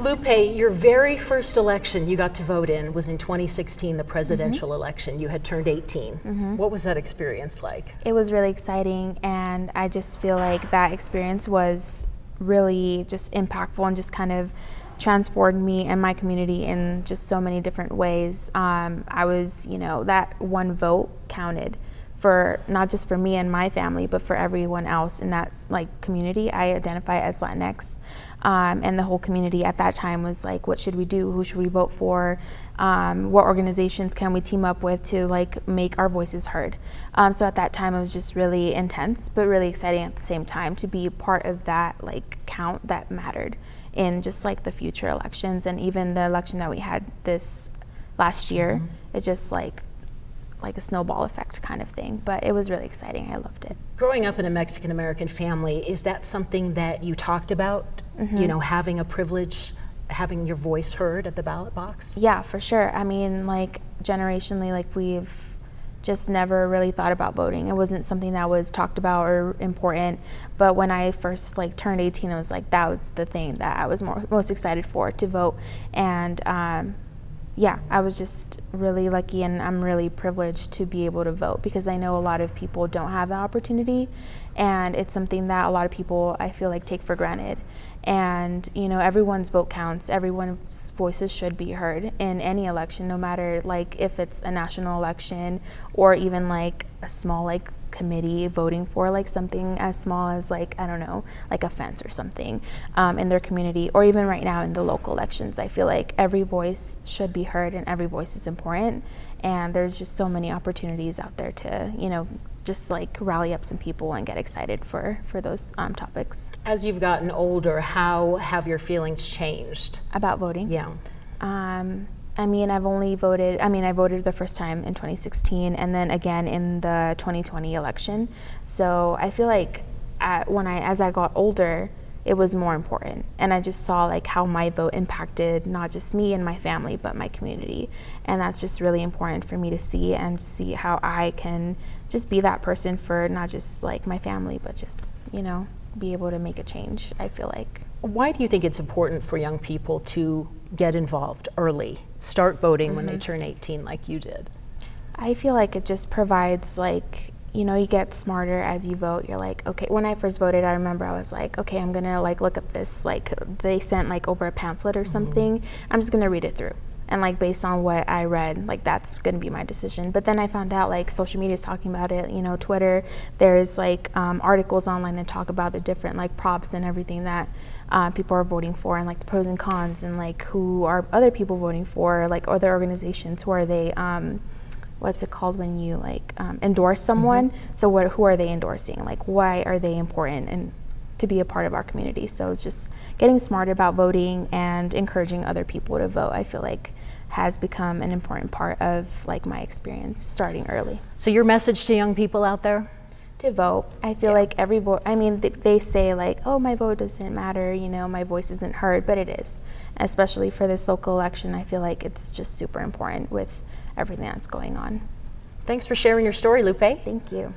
Lupe, your very first election you got to vote in was in 2016, the presidential election. You had turned 18. What was that experience like? It was really exciting, and I just feel like that experience was really just impactful and just kind of transformed me and my community in just so many different ways. I was, that one vote counted for not just for me and my family, but for everyone else in that community. I identify as Latinx, and the whole community at that time was like, what should we do? Who should we vote for? What organizations can we team up with to make our voices heard? So at that time it was just really intense, but really exciting at the same time to be part of that count that mattered in just the future elections, and even the election that we had this last year. It just like a snowball effect kind of thing, but it was really exciting. I loved it. Growing up in a Mexican American family, is that something that you talked about? Having a privilege, having your voice heard at the ballot box? Yeah, for sure. I mean, generationally, we've just never really thought about voting. It wasn't something that was talked about or important, but when I first turned 18, it was that was the thing that I was most excited for, to vote. And yeah, I was just really lucky, and I'm really privileged to be able to vote, because I know a lot of people don't have the opportunity, and it's something that a lot of people, I feel take for granted. And everyone's vote counts. Everyone's voices should be heard in any election, no matter if it's a national election or even a small committee voting for something as small as I don't know, a fence or something in their community, or even right now in the local elections. I feel every voice should be heard, and every voice is important, and there's just so many opportunities out there to just rally up some people and get excited for those topics. As you've gotten older, how have your feelings changed about voting? Yeah. I mean, I voted the first time in 2016, and then again in the 2020 election. So I feel as I got older, it was more important, and I just saw how my vote impacted not just me and my family, but my community. And that's just really important for me to see, and see how I can just be that person for not just my family, but just be able to make a change, I feel like. Why do you think it's important for young people to get involved early, start voting when they turn 18 like you did? I feel it just provides you get smarter as you vote. You're okay, when I first voted, I remember I was okay, I'm gonna look up this, they sent over a pamphlet or something. I'm just gonna read it through, and based on what I read, that's gonna be my decision. But then I found out social media is talking about it, Twitter, there's articles online that talk about the different props and everything that people are voting for, and the pros and cons, and who are other people voting for, other organizations, who are they, what's it called when you endorse someone? So who are they endorsing? Why are they important and to be a part of our community? So it's just getting smarter about voting and encouraging other people to vote, I feel has become an important part of my experience starting early. So your message to young people out there? To vote. I feel every vote, I mean, they say oh, my vote doesn't matter, my voice isn't heard, but it is. Especially for this local election, I feel it's just super important with everything that's going on. Thanks for sharing your story, Lupe. Thank you.